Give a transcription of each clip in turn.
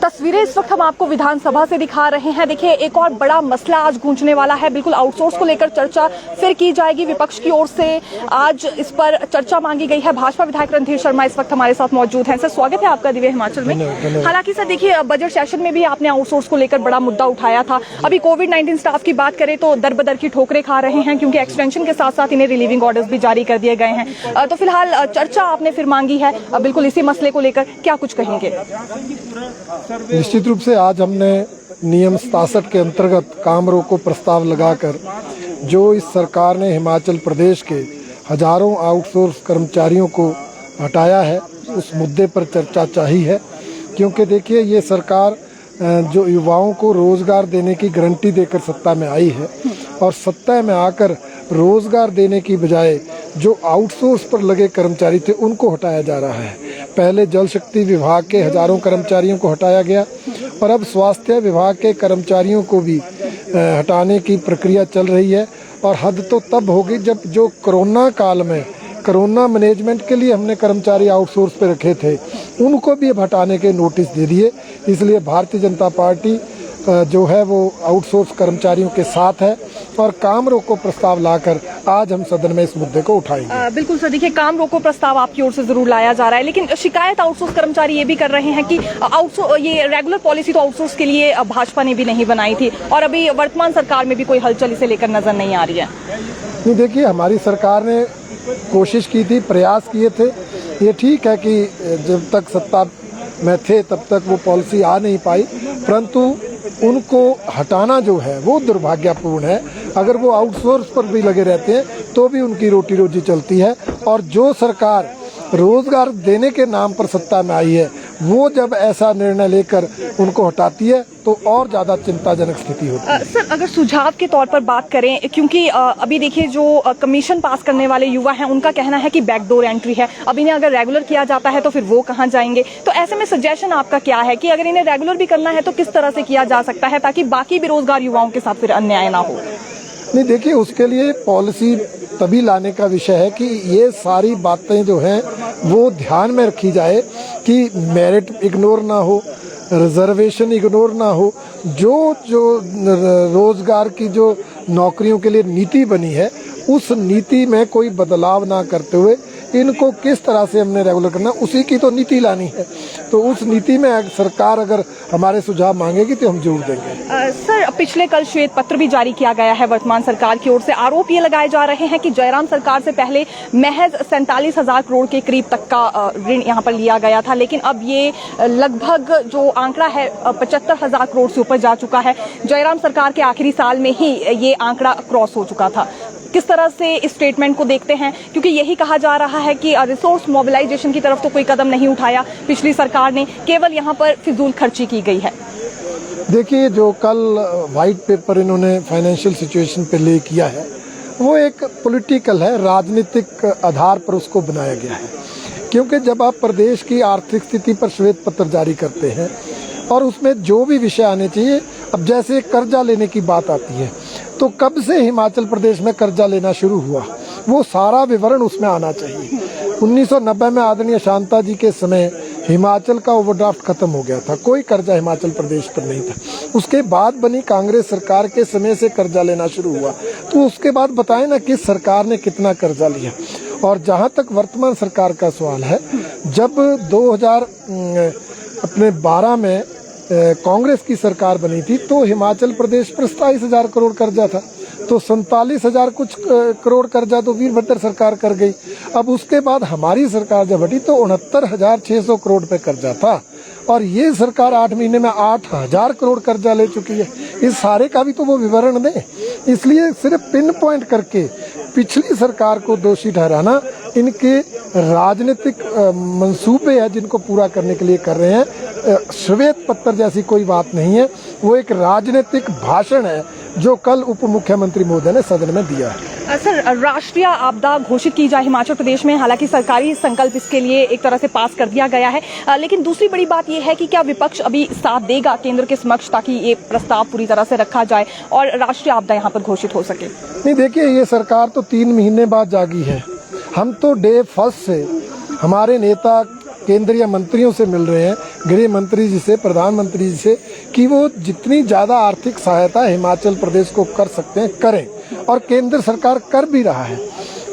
तस्वीरें इस वक्त हम आपको विधानसभा से दिखा रहे हैं। देखिए, एक और बड़ा मसला आज गूंजने वाला है। बिल्कुल आउटसोर्स को लेकर चर्चा फिर की जाएगी। विपक्ष की ओर से आज इस पर चर्चा मांगी गई है। भाजपा विधायक रणधीर शर्मा इस वक्त हमारे साथ मौजूद हैं। सर, स्वागत है आपका दिव्य हिमाचल में। हालांकि सर देखिए, बजट सेशन में भी आपने आउटसोर्स को लेकर बड़ा मुद्दा उठाया था। अभी कोविड-19 स्टाफ की बात करें तो दर बदर की ठोकरें खा रहे हैं, क्योंकि एक्सटेंशन के साथ साथ इन्हें रिलीविंग ऑर्डर्स भी जारी कर दिए गए हैं। तो फिलहाल चर्चा आपने फिर मांगी है बिल्कुल इसी मसले को लेकर, क्या कुछ कहेंगे? निश्चित रूप से आज हमने नियम 67 के अंतर्गत काम रोको प्रस्ताव लगाकर जो इस सरकार ने हिमाचल प्रदेश के हजारों आउटसोर्स कर्मचारियों को हटाया है, उस मुद्दे पर चर्चा चाहिए है। क्योंकि देखिए, ये सरकार जो युवाओं को रोजगार देने की गारंटी देकर सत्ता में आई है और सत्ता में आकर रोजगार देने की बजाय जो आउटसोर्स पर लगे कर्मचारी थे उनको हटाया जा रहा है। पहले जल शक्ति विभाग के हजारों कर्मचारियों को हटाया गया और अब स्वास्थ्य विभाग के कर्मचारियों को भी हटाने की प्रक्रिया चल रही है। और हद तो तब होगी जब जो कोरोना काल में कोरोना मैनेजमेंट के लिए हमने कर्मचारी आउटसोर्स पे रखे थे उनको भी अब हटाने के नोटिस दे दिए। इसलिए भारतीय जनता पार्टी जो है वो आउटसोर्स कर्मचारियों के साथ है और काम रोको प्रस्ताव लाकर आज हम सदन में इस मुद्दे को उठाएंगे। बिल्कुल सर, देखिए, काम रोको प्रस्ताव आपकी ओर से जरूर लाया जा रहा है, लेकिन शिकायत आउटसोर्स कर्मचारी ये भी कर रहे हैं कि ये रेगुलर पॉलिसी तो आउटसोर्स के लिए भाजपा ने भी नहीं बनाई थी और अभी वर्तमान सरकार में भी कोई हलचल इसे लेकर नजर नहीं आ रही है। नहीं, देखिए, हमारी सरकार ने कोशिश की थी, प्रयास किए थे। ये ठीक है कि जब तक सत्ता में थे तब तक वो पॉलिसी आ नहीं पाई, परंतु उनको हटाना जो है वो दुर्भाग्यपूर्ण है। अगर वो आउटसोर्स पर भी लगे रहते हैं तो भी उनकी रोटी रोजी चलती है। और जो सरकार रोजगार देने के नाम पर सत्ता में आई है वो जब ऐसा निर्णय लेकर उनको हटाती है तो और ज्यादा चिंताजनक स्थिति होती है। सर, अगर सुझाव के तौर पर बात करें, क्योंकि अभी देखिए जो कमीशन पास करने वाले युवा हैं उनका कहना है कि बैकडोर एंट्री है। अब इन्हें अगर रेगुलर किया जाता है तो फिर वो कहाँ जाएंगे? तो ऐसे में सजेशन आपका क्या है कि अगर इन्हें रेगुलर भी करना है तो किस तरह से किया जा सकता है ताकि बाकी बेरोजगार युवाओं के साथ फिर अन्याय ना हो? नहीं, देखिए, उसके लिए पॉलिसी तभी लाने का विषय है कि ये सारी बातें जो हैं वो ध्यान में रखी जाए कि मेरिट इग्नोर ना हो, रिजर्वेशन इग्नोर ना हो। जो रोजगार की जो नौकरियों के लिए नीति बनी है उस नीति में कोई बदलाव ना करते हुए इनको किस तरह से हमने रेगुलर करना, उसी की तो नीति लानी है। तो उस नीति में सरकार अगर हमारे सुझाव मांगेगी तो हम जरूर देंगे। सर, पिछले कल श्वेत पत्र भी जारी किया गया है वर्तमान सरकार की ओर से। आरोप ये लगाए जा रहे हैं कि जयराम सरकार से पहले महज 47,000 करोड़ के करीब तक का ऋण यहाँ पर लिया गया था, लेकिन अब ये लगभग जो आंकड़ा है 75,000 करोड़ से ऊपर जा चुका है। जयराम सरकार के आखिरी साल में ही ये आंकड़ा क्रॉस हो चुका था। किस तरह से इस स्टेटमेंट को देखते हैं, क्योंकि यही कहा जा रहा है कि रिसोर्स मोबिलाइजेशन की तरफ तो कोई कदम नहीं उठाया पिछली सरकार ने, केवल यहाँ पर फिजूल खर्ची की गई है। देखिए, जो कल व्हाइट पेपर इन्होंने फाइनेंशियल सिचुएशन पे ले किया है वो एक पॉलिटिकल है, राजनीतिक आधार पर उसको बनाया गया है। क्योंकि जब आप प्रदेश की आर्थिक स्थिति पर श्वेत पत्र जारी करते हैं और उसमें जो भी विषय आने चाहिए, अब जैसे कर्जा लेने की बात आती है तो कब से हिमाचल प्रदेश में कर्जा लेना शुरू हुआ वो सारा विवरण उसमें आना चाहिए। 1990 में आदरणीय शांता जी के समय हिमाचल का ओवरड्राफ्ट खत्म हो गया था, कोई कर्जा हिमाचल प्रदेश पर नहीं था। उसके बाद बनी कांग्रेस सरकार के समय से कर्जा लेना शुरू हुआ, तो उसके बाद बताएं ना किस सरकार ने कितना कर्जा लिया। और जहां तक वर्तमान सरकार का सवाल है, जब 2012 में कांग्रेस की सरकार बनी थी तो हिमाचल प्रदेश पर 27,000 करोड़ कर्जा था, तो 47,000 कुछ करोड़ कर्जा तो वीरभद्र सरकार कर गई। अब उसके बाद हमारी सरकार जब हटी तो 69,600 करोड़ पे कर्जा था और ये सरकार 8 महीने में 8,000 करोड़ कर्जा ले चुकी है। इस सारे का भी तो वो विवरण दें। इसलिए सिर्फ पिन पॉइंट करके पिछली सरकार को दोषी ठहराना इनके राजनीतिक मंसूबे हैं जिनको पूरा करने के लिए कर रहे हैं। श्वेत पत्र जैसी कोई बात नहीं है, वो एक राजनीतिक भाषण है जो कल उप मुख्यमंत्री महोदय ने सदन में दिया है। सर, राष्ट्रीय आपदा घोषित की जाए हिमाचल प्रदेश में, हालांकि सरकारी संकल्प इसके लिए एक तरह से पास कर दिया गया है, लेकिन दूसरी बड़ी बात यह है कि क्या विपक्ष अभी साथ देगा केंद्र के समक्ष ताकि ये प्रस्ताव पूरी तरह से रखा जाए और राष्ट्रीय आपदा यहाँ पर घोषित हो सके? नहीं, देखिए, ये सरकार तो 3 महीने बाद जागी है। हम तो डे फर्स्ट से हमारे नेता केंद्रीय मंत्रियों से मिल रहे हैं, गृह मंत्री जी से, प्रधानमंत्री जी से, कि वो जितनी ज़्यादा आर्थिक सहायता हिमाचल प्रदेश को कर सकते हैं करें, और केंद्र सरकार कर भी रहा है।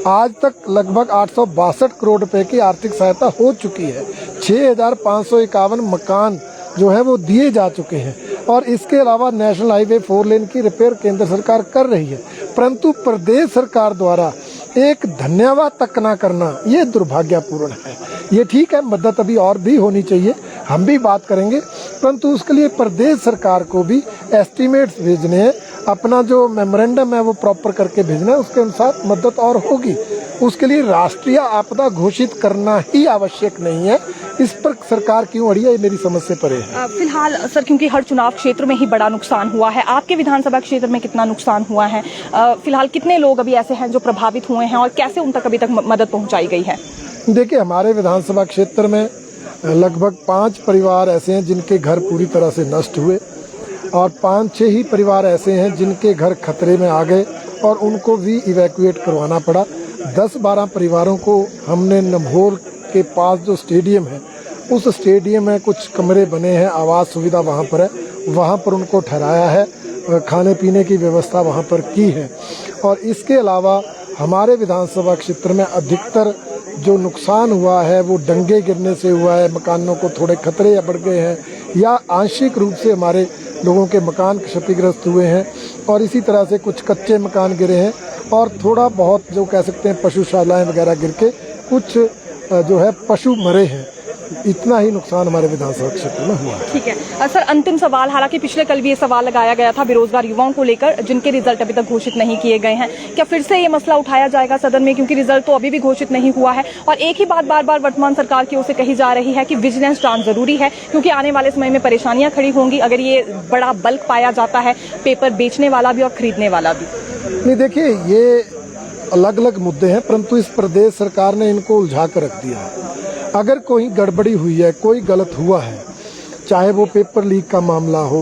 आज तक लगभग 862 करोड़ रुपए की आर्थिक सहायता हो चुकी है। 6551 मकान जो है वो दिए जा चुके हैं, और इसके अलावा नेशनल हाईवे 4 लेन की रिपेयर केंद्र सरकार कर रही है। परंतु प्रदेश सरकार द्वारा एक धन्यवाद तक ना करना ये दुर्भाग्यपूर्ण है। ये ठीक है, मदद अभी और भी होनी चाहिए, हम भी बात करेंगे, परंतु उसके लिए प्रदेश सरकार को भी एस्टीमेट्स भेजने हैं, अपना जो मेमोरेंडम है वो प्रॉपर करके भेजना है, उसके अनुसार मदद और होगी। उसके लिए राष्ट्रीय आपदा घोषित करना ही आवश्यक नहीं है। इस पर सरकार क्यों अड़ी है, ये मेरी समझ से परे है। फिलहाल सर, क्योंकि हर चुनाव क्षेत्र में ही बड़ा नुकसान हुआ है, आपके विधानसभा क्षेत्र में कितना नुकसान हुआ है? फिलहाल कितने लोग अभी ऐसे हैं जो प्रभावित हुए हैं और कैसे उन तक अभी तक मदद पहुंचाई गई है? देखिए, हमारे विधानसभा क्षेत्र में लगभग 5 परिवार ऐसे हैं जिनके घर पूरी तरह से नष्ट हुए, और 5-6 ही परिवार ऐसे हैं जिनके घर खतरे में आ गए और उनको भी इवैक्यूएट करवाना पड़ा। 10-12 परिवारों को हमने नम्होर के पास जो स्टेडियम है, उस स्टेडियम में कुछ कमरे बने हैं, आवास सुविधा वहाँ पर है, वहाँ पर उनको ठहराया है, खाने पीने की व्यवस्था वहाँ पर की है। और इसके अलावा हमारे विधानसभा क्षेत्र में अधिकतर जो नुकसान हुआ है वो डंगे गिरने से हुआ है, मकानों को थोड़े खतरे बढ़ गए हैं, या आंशिक रूप से हमारे लोगों के मकान क्षतिग्रस्त हुए हैं, और इसी तरह से कुछ कच्चे मकान गिरे हैं, और थोड़ा बहुत जो कह सकते हैं पशुशालाएं वगैरह गिर के कुछ जो है पशु मरे हैं। इतना ही नुकसान हमारे विधानसभा क्षेत्र में हुआ। ठीक है सर, अंतिम सवाल, हालांकि पिछले कल भी ये सवाल लगाया गया था बेरोजगार युवाओं को लेकर जिनके रिजल्ट अभी तक घोषित नहीं किए गए हैं, क्या फिर से ये मसला उठाया जाएगा सदन में, क्योंकि रिजल्ट तो अभी भी घोषित नहीं हुआ है? और एक ही बात बार बार वर्तमान सरकार की ओर से कही जा रही है कि विजिलेंस जांच जरूरी है, क्योंकि आने वाले समय में परेशानियां खड़ी होंगी अगर ये बड़ा बल्क पाया जाता है, पेपर बेचने वाला भी और खरीदने वाला भी। नहीं, देखिए, ये अलग अलग मुद्दे हैं, परंतु इस प्रदेश सरकार ने इनको उलझा कर रख दिया है। अगर कोई गड़बड़ी हुई है, कोई गलत हुआ है, चाहे वो पेपर लीक का मामला हो,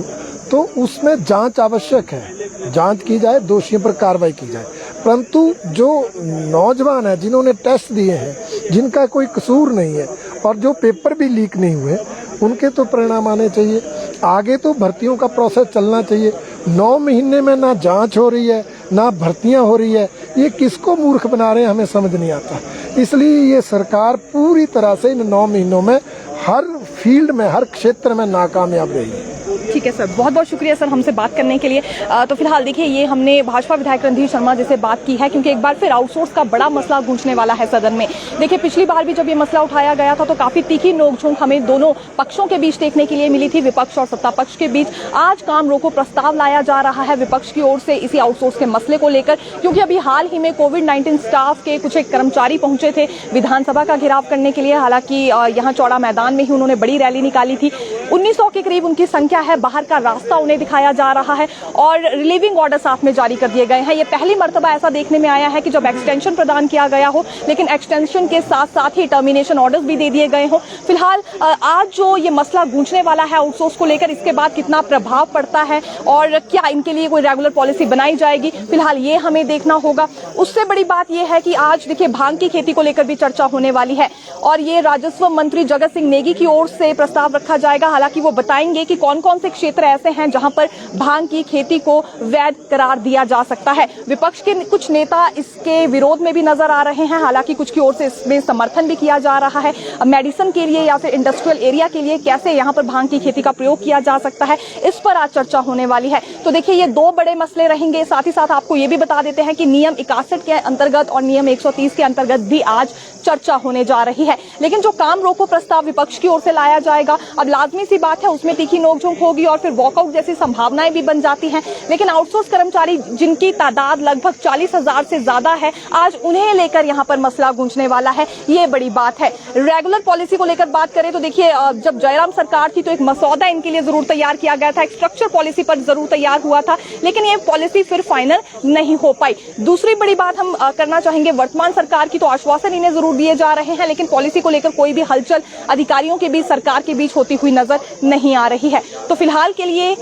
तो उसमें जांच आवश्यक है, जांच की जाए, दोषियों पर कार्रवाई की जाए। परंतु जो नौजवान है जिन्होंने टेस्ट दिए हैं, जिनका कोई कसूर नहीं है और जो पेपर भी लीक नहीं हुए, उनके तो परिणाम आने चाहिए। आगे तो भर्तियों का प्रोसेस चलना चाहिए। 9 महीने में ना जांच हो रही है, ना भर्तियां हो रही है, ये किसको मूर्ख बना रहे हैं हमें समझ नहीं आता। इसलिए ये सरकार पूरी तरह से इन 9 महीनों में हर फील्ड में, हर क्षेत्र में नाकामयाब रही है। ठीक है सर, बहुत बहुत शुक्रिया सर हमसे बात करने के लिए। तो फिलहाल देखिए, ये हमने भाजपा विधायक रणधीर शर्मा जी से बात की है, क्योंकि एक बार फिर आउटसोर्स का बड़ा मसला गूंजने वाला है सदन में। देखिए, पिछली बार भी जब ये मसला उठाया गया था तो काफी तीखी नोकझोंक हमें दोनों पक्षों के बीच देखने के लिए मिली थी, विपक्ष और सत्ता पक्ष के बीच। आज काम रोको प्रस्ताव लाया जा रहा है विपक्ष की ओर से इसी आउटसोर्स के मसले को लेकर, क्योंकि अभी हाल ही में कोविड-19 स्टाफ के कुछ एक कर्मचारी पहुंचे थे विधानसभा का घेराव करने के लिए। हालांकि यहाँ चौड़ा मैदान में ही उन्होंने बड़ी रैली निकाली थी। 1900 के करीब उनकी संख्या है, बाहर का रास्ता उन्हें दिखाया जा रहा है और रिलीविंग ऑर्डर साथ में जारी कर दिए गए हैं। ये पहली मर्तबा ऐसा देखने में आया है कि जब एक्सटेंशन प्रदान किया गया हो, लेकिन एक्सटेंशन के साथ साथ ही टर्मिनेशन ऑर्डर्स भी दे दिए गए हो। फिलहाल आज जो ये मसला गूंजने वाला है आउटसोर्स को लेकर, इसके बाद कितना प्रभाव पड़ता है और क्या इनके लिए कोई रेगुलर पॉलिसी बनाई जाएगी, फिलहाल ये हमें देखना होगा। उससे बड़ी बात यह है कि आज देखिए, भांग की खेती को लेकर भी चर्चा होने वाली है और ये राजस्व मंत्री जगत सिंह नेगी की ओर से प्रस्ताव रखा जाएगा। हालांकि वो बताएंगे कि कौन कौन से क्षेत्र ऐसे हैं जहां पर भांग की खेती को वैध करार दिया जा सकता है। विपक्ष के कुछ नेता इसके विरोध में भी नजर आ रहे हैं, हालांकि कुछ की ओर से इसमें समर्थन भी किया जा रहा है। मेडिसिन के लिए या फिर इंडस्ट्रियल एरिया के लिए कैसे यहां पर भांग की खेती का प्रयोग किया जा सकता है, इस पर आज चर्चा होने वाली है। तो देखिए, ये 2 बड़े मसले रहेंगे। साथ ही साथ आपको ये भी बता देते हैं कि नियम 61 के अंतर्गत और नियम 130 के अंतर्गत भी आज चर्चा होने जा रही है। लेकिन जो काम रोको प्रस्ताव विपक्ष की ओर से लाया जाएगा, अब लाजमी सी बात है उसमें तीखी नोकझोंक होगी और फिर वॉकआउट जैसी संभावनाएं भी बन जाती हैं। लेकिन आउटसोर्स कर्मचारी जिनकी तादाद लगभग 40,000 से ज्यादा है, आज उन्हें लेकर यहां पर मसला गूंजने वाला है, ये बड़ी बात है। रेगुलर पॉलिसी को लेकर बात करें तो देखिए, जब जयराम सरकार थी तो एक मसौदा इनके लिए जरूर तैयार किया गया था, एक स्ट्रक्चर पॉलिसी पर जरूर तैयार हुआ था, लेकिन ये पॉलिसी फिर फाइनल नहीं हो पाई। दूसरी बड़ी बात हम करना चाहेंगे, वर्तमान सरकार की तो आश्वासन इन्हें जरूर दिए जा रहे हैं, लेकिन पॉलिसी को लेकर कोई भी हलचल अधिकारियों के बीच, सरकार के बीच होती हुई नजर नहीं आ रही है। तो फिलहाल के लिए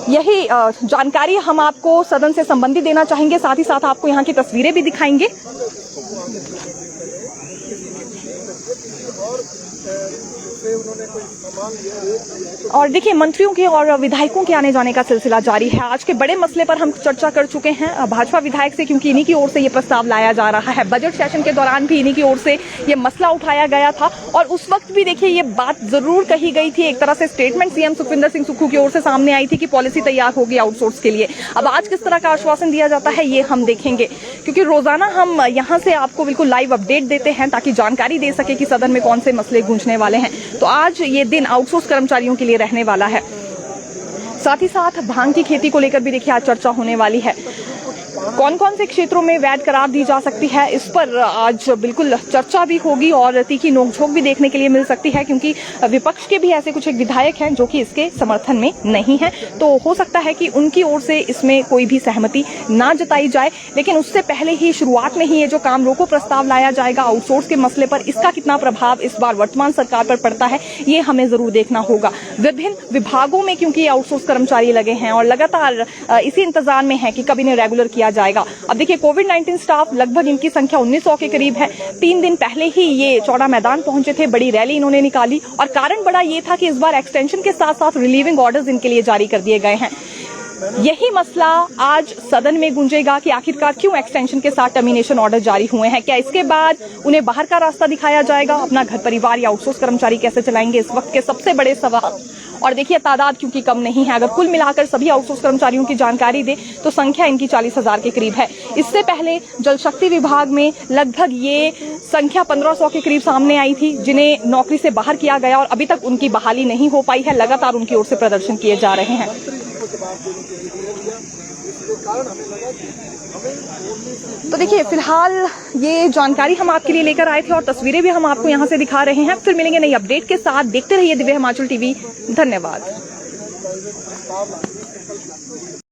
यही जानकारी हम आपको सदन से संबंधित देना चाहेंगे। साथ ही साथ आपको यहाँ की तस्वीरें भी दिखाएंगे। से उन्होंने कोई सामान लिया। और देखिए मंत्रियों के और विधायकों के आने जाने का सिलसिला जारी है। आज के बड़े मसले पर हम चर्चा कर चुके हैं भाजपा विधायक से, क्योंकि इन्हीं की ओर से ये प्रस्ताव लाया जा रहा है। बजट सेशन के दौरान भी इन्हीं की ओर से ये मसला उठाया गया था और उस वक्त भी देखिए ये बात जरूर कही गई थी, एक तरह से स्टेटमेंट सीएम सुखविंदर सिंह सुक्खू की ओर से सामने आई थी कि पॉलिसी तैयार होगी आउटसोर्स के लिए। अब आज किस तरह का आश्वासन दिया जाता है ये हम देखेंगे, क्योंकि रोजाना हम यहाँ से आपको बिल्कुल लाइव अपडेट देते हैं ताकि जानकारी दे सके कि सदन में कौन से मसले गूंजने वाले हैं। तो आज ये दिन आउटसोर्स कर्मचारियों के लिए रहने वाला है। साथ ही साथ भांग की खेती को लेकर भी देखिए आज चर्चा होने वाली है। कौन कौन से क्षेत्रों में वैध करार दी जा सकती है, इस पर आज बिल्कुल चर्चा भी होगी और तीखी नोकझोंक भी देखने के लिए मिल सकती है, क्योंकि विपक्ष के भी ऐसे कुछ एक विधायक हैं जो कि इसके समर्थन में नहीं है। तो हो सकता है कि उनकी ओर से इसमें कोई भी सहमति ना जताई जाए, लेकिन उससे पहले ही शुरुआत में ही ये जो काम रोको प्रस्ताव लाया जाएगा आउटसोर्स के मसले पर, इसका कितना प्रभाव इस बार वर्तमान सरकार पर पड़ता है ये हमें जरूर देखना होगा। विभिन्न विभागों में क्योंकि आउटसोर्स कर्मचारी लगे हैं और लगातार इसी इंतजार में है कि कब इन्हें रेगुलर किया जाएगा। अब देखिए कोविड-19 स्टाफ लगभग इनकी संख्या 1900 के करीब है। 3 दिन पहले ही ये चौड़ा मैदान पहुंचे थे, बड़ी रैली इन्होंने निकाली और कारण बड़ा ये था कि इस बार एक्सटेंशन के साथ साथ रिलीविंग ऑर्डर्स इनके लिए जारी कर दिए गए हैं। यही मसला आज सदन में गूंजेगा कि आखिरकार क्यों एक्सटेंशन के साथ टर्मिनेशन ऑर्डर जारी हुए हैं। क्या इसके बाद उन्हें बाहर का रास्ता दिखाया जाएगा, अपना घर परिवार या आउटसोर्स कर्मचारी कैसे चलाएंगे, इस वक्त के सबसे बड़े सवाल। और देखिए तादाद क्योंकि कम नहीं है, अगर कुल मिलाकर सभी आउटसोर्स कर्मचारियों की जानकारी दे तो संख्या इनकी 40,000 के करीब है। इससे पहले जल शक्ति विभाग में लगभग ये संख्या 1500 के करीब सामने आई थी, जिन्हें नौकरी से बाहर किया गया और अभी तक उनकी बहाली नहीं हो पाई है। लगातार उनकी ओर से प्रदर्शन किए जा रहे हैं। तो देखिए फिलहाल ये जानकारी हम आपके लिए लेकर आए थे और तस्वीरें भी हम आपको यहां से दिखा रहे हैं। फिर मिलेंगे नई अपडेट के साथ। देखते रहिए दिव्य हिमाचल टीवी। धन्यवाद।